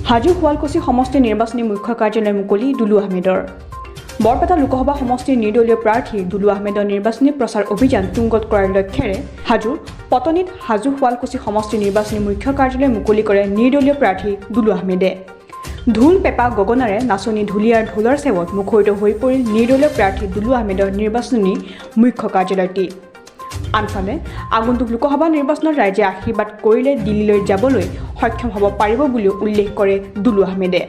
হাজো শুৱালকুছি সমষ্টিৰ নিৰ্বাচনী মুখ্য কাৰ্যালয় মুকলি দুলু আহমেদৰ। বৰপেটা লোকসভা সমষ্টিৰ নিৰ্দলীয় প্ৰাৰ্থী দুলু আহমেদৰ নিৰ্বাচনী প্ৰচাৰ অভিযান তুংগত কৰাৰ লক্ষ্যৰে হাজোৰ পটনীত হাজো শুৱালকুছি সমষ্টিৰ নিৰ্বাচনী মুখ্য কাৰ্যালয় মুকলি কৰে নিৰ্দলীয় প্ৰাৰ্থী দুলু আহমেদে। ঢোল পেঁপা গগনাৰে নাচনী ঢুলীয়াৰ ঢোলৰ চেৱত মুখৰিত হৈ পৰিল নিৰ্দলীয় প্ৰাৰ্থী দুলু আহমেদৰ নিৰ্বাচনী মুখ্য কাৰ্যালয়টি। আনফালে আগন্তুক লোকসভা নিৰ্বাচনত ৰাইজে আশীৰ্বাদ কৰিলে দিল্লীলৈ যাবলৈ সক্ষম হ'ব পাৰিব বুলিও উল্লেখ কৰে দুলু আহমেদে।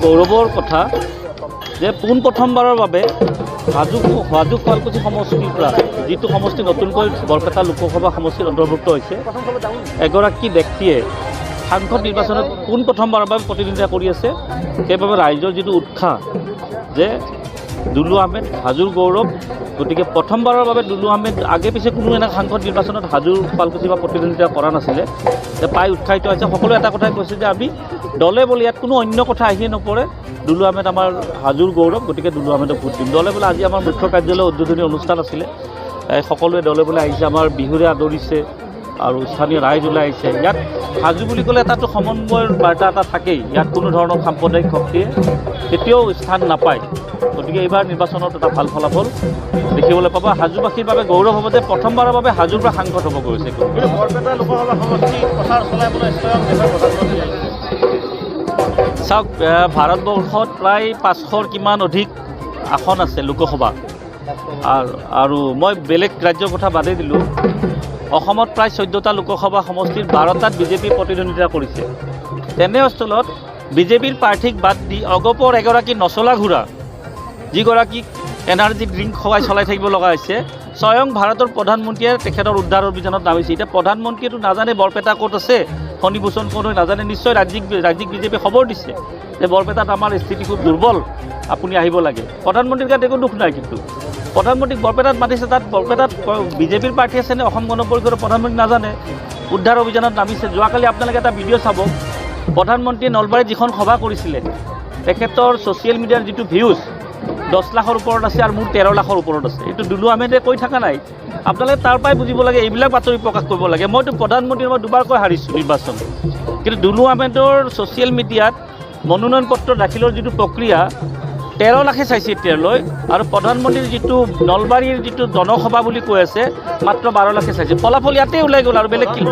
গৌৰৱৰ কথা যে পোনপ্ৰথমবাৰৰ বাবে হাজো শুৱালকুছি সমষ্টিৰ পৰা যিটো সমষ্টি নতুনকৈ বৰপেটা লোকসভা সমষ্টিত অন্তৰ্ভুক্ত হৈছে, এগৰাকী ব্যক্তিয়ে সাংসদ নিৰ্বাচনত পোনপ্ৰথমবাৰৰ বাবে প্ৰতিদ্বন্দ্বিতা কৰি আছে। সেইবাবে ৰাইজৰ যিটো উৎসাহ যে দুলু আহমেদ হাজোৰ গৌৰৱ, গতিকে প্ৰথমবাৰৰ বাবে দুলু আহমেদ আগে পিছে কোনো এনে সাংসদ নিৰ্বাচনত হাজোৰ শুৱালকুছি বা প্ৰতিদ্বন্দ্বিতা কৰা নাছিলে, যে পাই উৎসাহিত হৈছে। সকলোৱে এটা কথাই কৈছে যে আমি দলে বলে ইয়াত কোনো অন্য কথা আহিয়ে নপৰে, দুলু আহমেদ আমাৰ হাজোৰ গৌৰৱ, গতিকে দুলু আহমেদক ভোট দিম। দলে বোলে আজি আমাৰ মুখ্য কাৰ্যালয় উদ্বোধনী অনুষ্ঠান আছিলে, সকলোৱে দলে বোলে আহিছে, আমাৰ বিহুৰে আদৰিছে আৰু স্থানীয় ৰাইজ ওলাই আহিছে। ইয়াত হাজো বুলি ক'লে এটাতো সমন্বয়ৰ বাৰ্তা এটা থাকেই, ইয়াত কোনো ধৰণৰ সাম্প্ৰদায়িক শক্তিয়ে কেতিয়াও স্থান নাপায়। গতিকে এইবাৰ নিৰ্বাচনত এটা ভাল ফলাফল দেখিবলৈ পাব। হাজোবাসীৰ বাবে গৌৰৱ হ'ব যে প্ৰথমবাৰৰ বাবে হাজোৰ পৰা সাংসদ হ'ব গৈছে। চাওক, ভাৰতবৰ্ষত প্ৰায় 500ৰ কিমান অধিক আসন আছে লোকসভা, আৰু মই বেলেগ ৰাজ্যৰ কথা বাদেই দিলোঁ। অসমত প্ৰায় 14টা লোকসভা সমষ্টিৰ 12টাত বিজেপি প্ৰতিদ্বন্দ্বিতা কৰিছে। তেনেস্থলত বিজেপিৰ প্ৰাৰ্থীক বাদ দি অগপৰ এগৰাকী নচলা ঘোঁৰা, যিগৰাকীক এনাৰ্জি ড্ৰিংক খুৱাই চলাই থাকিব লগা হৈছে, স্বয়ং ভাৰতৰ প্ৰধানমন্ত্ৰীয়ে তেখেতৰ উদ্ধাৰ অভিযানত নামিছে। এতিয়া প্ৰধানমন্ত্ৰীয়েতো নাজানে বৰপেটা ক'ত আছে, ফণীভূষণ ক'ত হৈ নাজানে। নিশ্চয় ৰাজ্যিক বিজেপি খবৰ দিছে যে বৰপেটাত আমাৰ স্থিতি খুব দুৰ্বল, আপুনি আহিব লাগে। প্ৰধানমন্ত্ৰীৰ গাত একো দুখ নাই, কিন্তু প্ৰধানমন্ত্ৰীক বৰপেটাত মাতিছে। তাত বৰপেটাত বিজেপিৰ প্ৰাৰ্থী আছেনে অসম গণ পৰিষদৰ প্ৰধানমন্ত্ৰী নাজানে, উদ্ধাৰ অভিযানত নামিছে। যোৱাকালি আপোনালোকে এটা ভিডিঅ' চাব, প্ৰধানমন্ত্ৰীয়ে নলবাৰীত যিখন সভা কৰিছিলে, তেখেতৰ ছ'চিয়েল মিডিয়াৰ যিটো ভিউজ 10 লাখৰ ওপৰত আছে আৰু মোৰ 13 লাখৰ ওপৰত আছে। এইটো দুলু আহমেদে কৈ থকা নাই, আপোনালোকে তাৰ পৰাই বুজিব লাগে, এইবিলাক বাতৰি প্ৰকাশ কৰিব লাগে। মইতো প্ৰধানমন্ত্ৰীৰ মই দুবাৰকৈ হাৰিছোঁ নিৰ্বাচন, কিন্তু দুলু আহমেদৰ ছ'চিয়েল মিডিয়াত মনোনয়ন পত্ৰ দাখিলৰ যিটো প্ৰক্ৰিয়া 13 লাখে চাইছে এতিয়ালৈ, আৰু প্ৰধানমন্ত্ৰীৰ যিটো নলবাৰীৰ যিটো জনসভা বুলি কৈ আছে মাত্ৰ 12 লাখে চাইছে। ফলাফল ইয়াতেই ওলাই গ'ল, আৰু বেলেগ কি?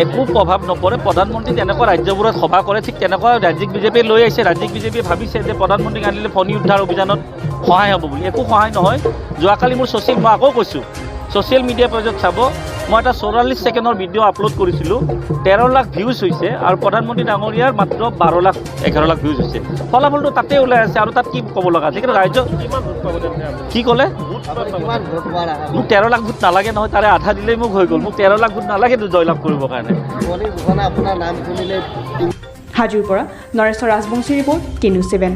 একো প্ৰভাৱ নপৰে। প্ৰধানমন্ত্ৰী যেনেকুৱা ৰাজ্যবোৰত সভা কৰে, ঠিক তেনেকুৱা ৰাজ্যিক বিজেপিয়ে লৈ আহিছে। ৰাজ্যিক বিজেপিয়ে ভাবিছে যে প্ৰধানমন্ত্ৰীক আনিলে ফণী উদ্ধাৰ অভিযানত সহায় হ'ব বুলি। একো সহায় নহয়। যোৱাকালি মোৰ মই আকৌ কৈছোঁ, ছ'চিয়েল মিডিয়া পেজত চাব, মই এটা 44 ছেকেণ্ডৰ ভিডিঅ' আপলোড কৰিছিলোঁ, 13 লাখ ভিউজ হৈছে, আৰু প্ৰধানমন্ত্ৰী ডাঙৰীয়াৰ মাত্ৰ 12 লাখ 11 লাখ ভিউজ হৈছে। ফলাফলটো তাতে ওলাই আছে, আৰু তাত কি ক'ব লগা আছে? কিন্তু ৰাজ্য কি ক'লে, মোক 13 লাখ ভোট নালাগে নহয়, তাৰে আধা দিলেই মোক হৈ গ'ল। মোক 13 লাখ ভোট নালাগেতো জয়লাভ কৰিবৰ কাৰণে। হাজোৰ পৰা নৰেশ্বৰ ৰাজবংশী ৰিপৰ্ট, কে নিউজ 7।